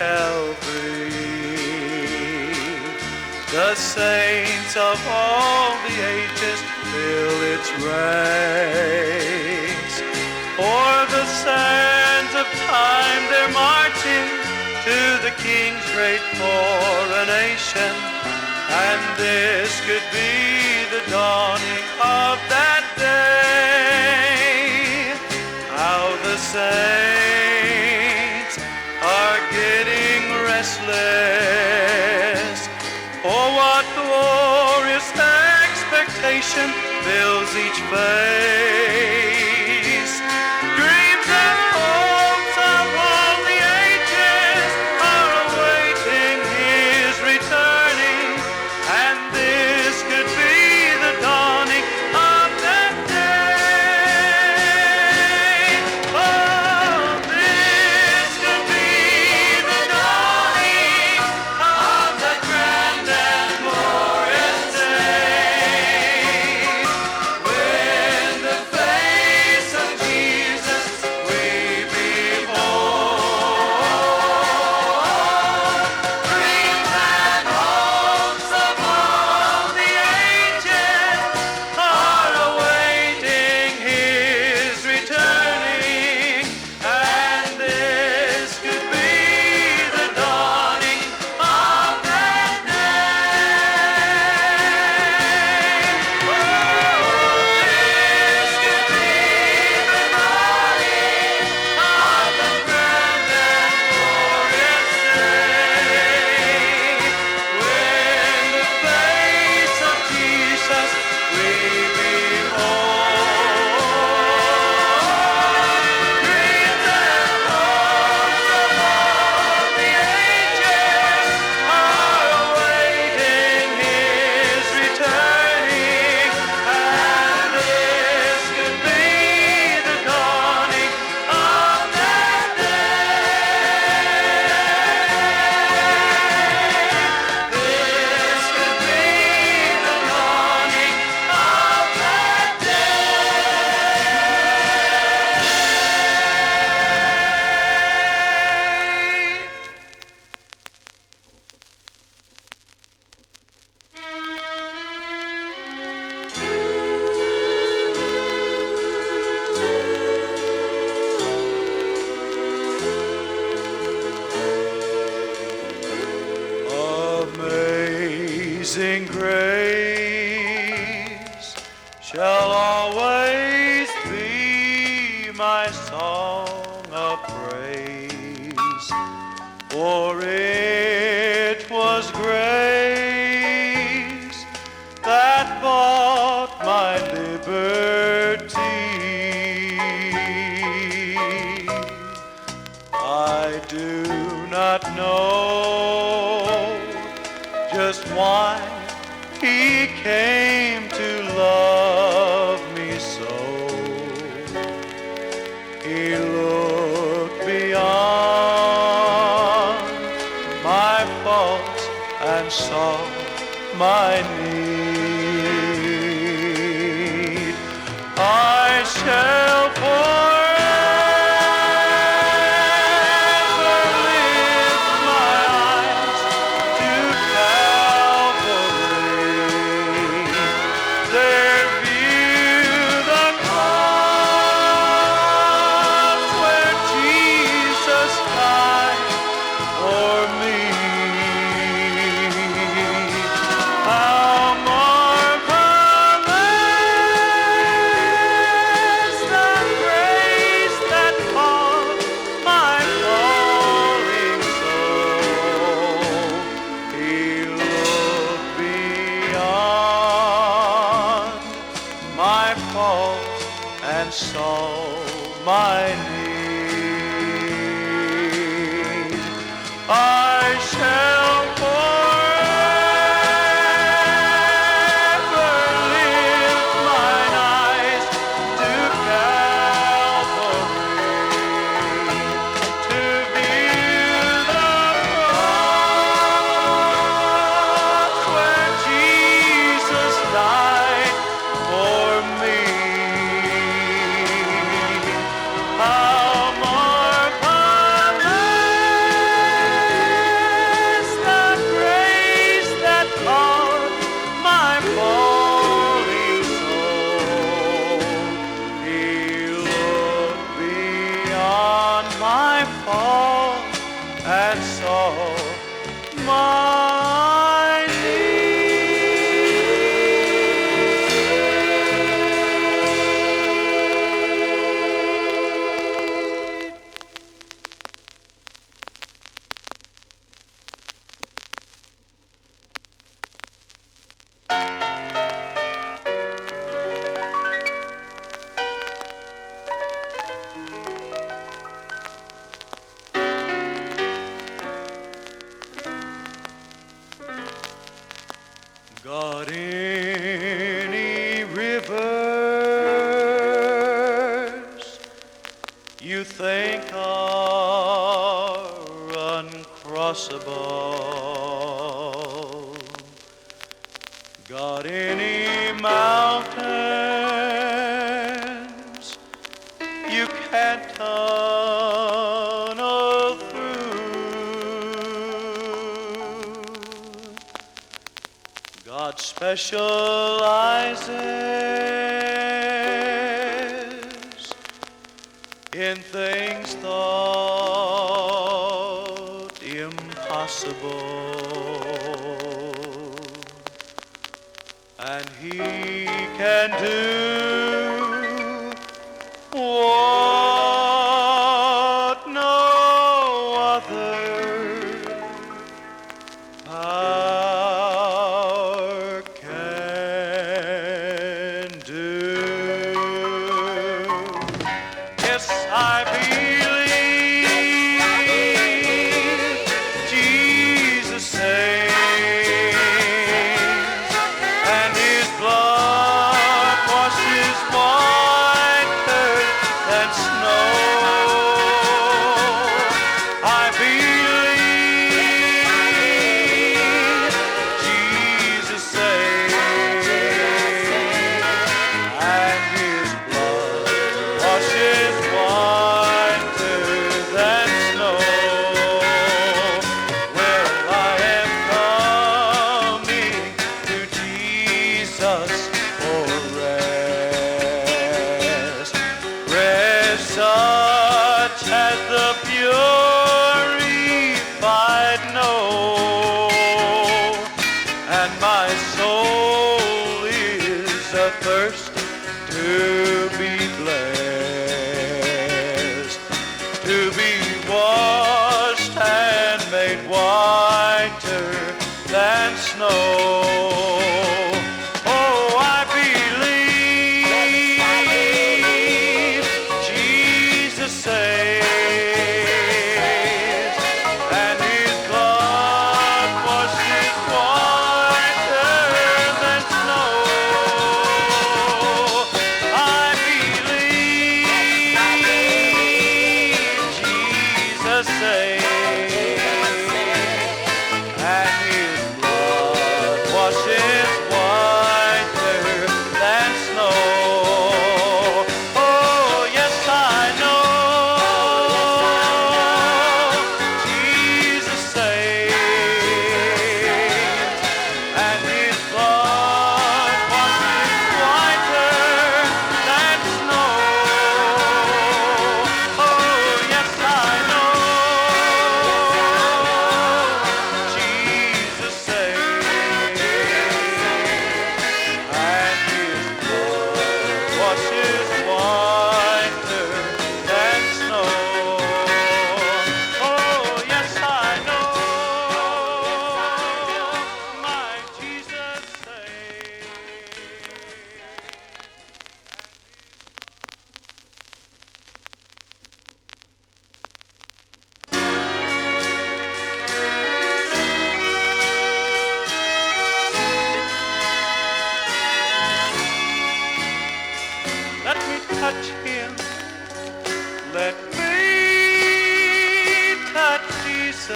Calvary. The saints of all the ages fill its ranks. O'er the sands of time they're marching to the King's great coronation. And this could be the dawning of that day. How the saints are getting restless. Oh, what glorious expectation fills each face. Dreams and hopes of all the ages are awaiting his returning, and this could be the dawning of that day. Oh, this could be the dawning of the grand and glorious day, when the face of Jesus we behold. Dreams and hopes of all the ages are awaiting his returning, and this could be the dawning of that day. Oh, this could be the dawning of the grand and glorious day, when the face of Jesus we behold. Dreams and hopes of all the ages are awaiting his returning, and this could be the dawning of that day. This could be the dawning of that Amazing grace shall always be my song of praise, for it was grace that bought my liberty. I do not know just why he came to love me so. He looked beyond my faults and saw my need. I shall forever lift my eyes to Calvary. There view the cross where Jesus died for me. How marvelous the grace that caught my falling soul. He looked beyond my faults and saw my need. I shall forever lift mine eyes to Calvary, to view the cross where Jesus died for me. How marvelous think are uncrossable. Got any mountains you can't tunnel through? God specializes in things thought impossible, and He can do what no other power can do. Yes, I believe Jesus saves, and His blood washes whiter than snow. I believe Jesus saves, and His blood washes whiter than snow. Well, I am coming to Jesus for rest, rest such as the purified know, and my soul is athirst to be blessed, to be washed and made whiter than snow. Oh, I believe Jesus saves, and His blood washes whiter than snow. I believe Jesus saves, and His blood washes whiter than snow. Oh, yes, I know Jesus saves, and His blood washes whiter than snow. Oh, yes, I know Jesus saves, and His blood washes whiter than snow. Oh, yes, I know my Jesus saves. Let me touch Him. Let me touch Jesus.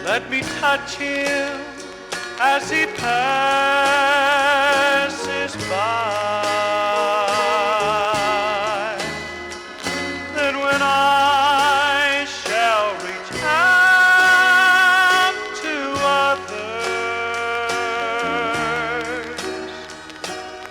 Let me touch Him as He passes by. Then when I shall reach out to others,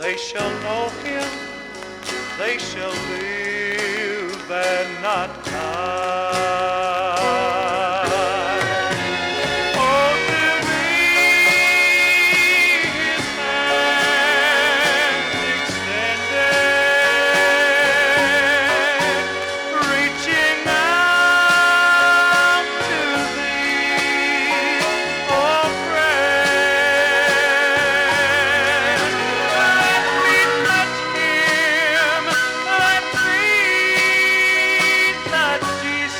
they shall know Him, they shall live and not die. Oh, to be His hand extended, reaching out to Thee, oh friend. Let me touch Him, let me touch Jesus.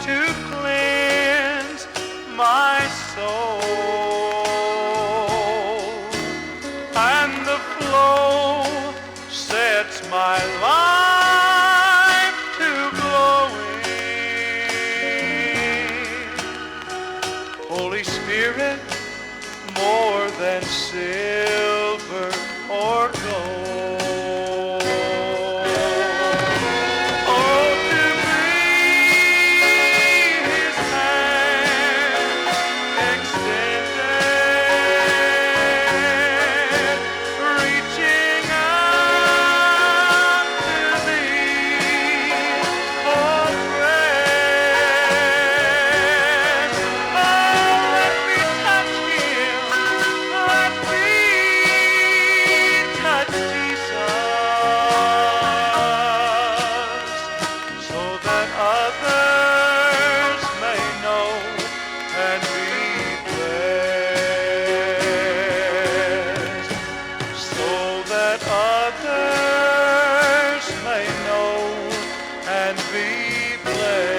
to cleanse my soul, and the flow sets my life to glowing. Holy Spirit, more than silver or gold. Oh, to be His hand extended, reaching out to Thee for grace. Oh, let me touch Him. Let me touch Jesus, so that others may know and be blessed. So that others may know and be blessed.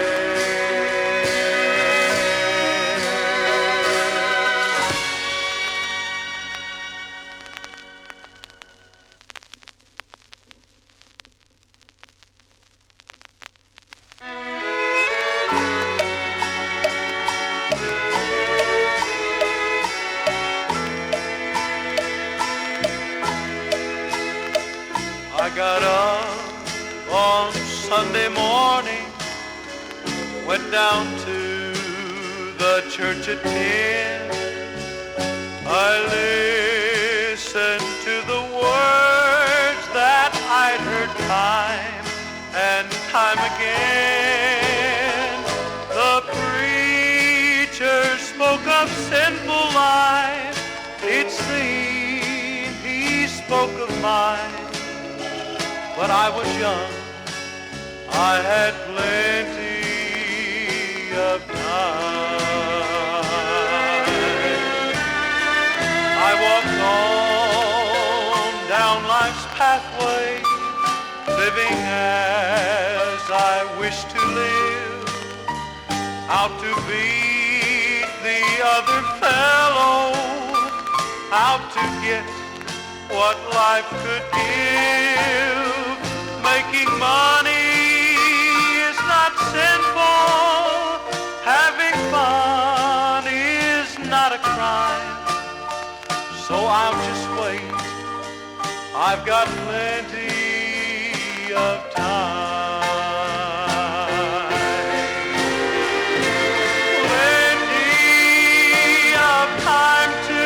I got up on Sunday morning, went down to the church at 10. I listened to the words that I'd heard time and time again. The preacher spoke of sinful life. It seemed he spoke of mine. But I was young, I had plenty of time. I walked on down life's pathway, living as I wish to live, out to beat the other fellow, out to get what life could give. Making money is not sinful. Having fun is not a crime. So I'll just wait. I've got plenty of time. Plenty of time to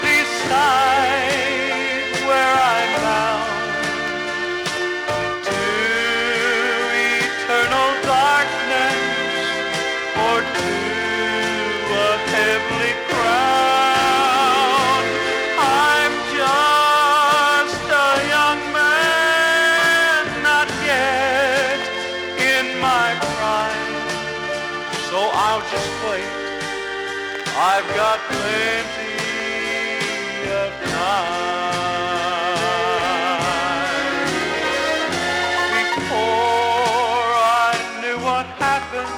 decide where I'm bound. To eternal darkness or to a heavenly crown. I'm just a young man, not yet in my prime. So I'll just wait. I've got plenty of time. Before I knew what happened,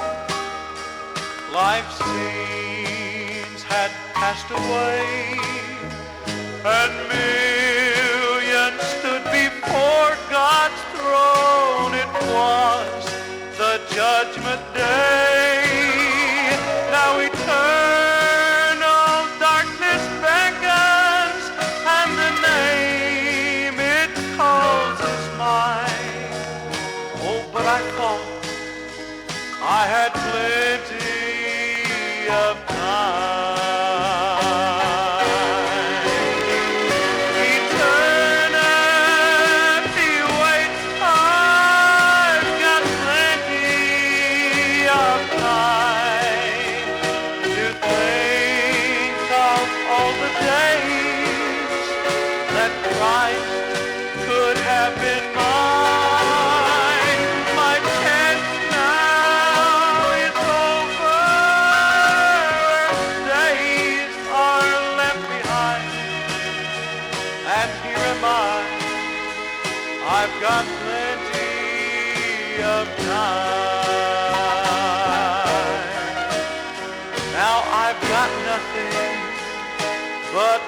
life's scenes had passed away, and millions stood before God's throne. It was the judgment day. Now eternal darkness beckons, and the name it calls is mine. Oh, but I thought I had plenty of time. Eternity waits. I've got plenty of time to think of all the days that Christ could have been mine. My chance now is over. Days are left behind, and here am I. I've got plenty of time. but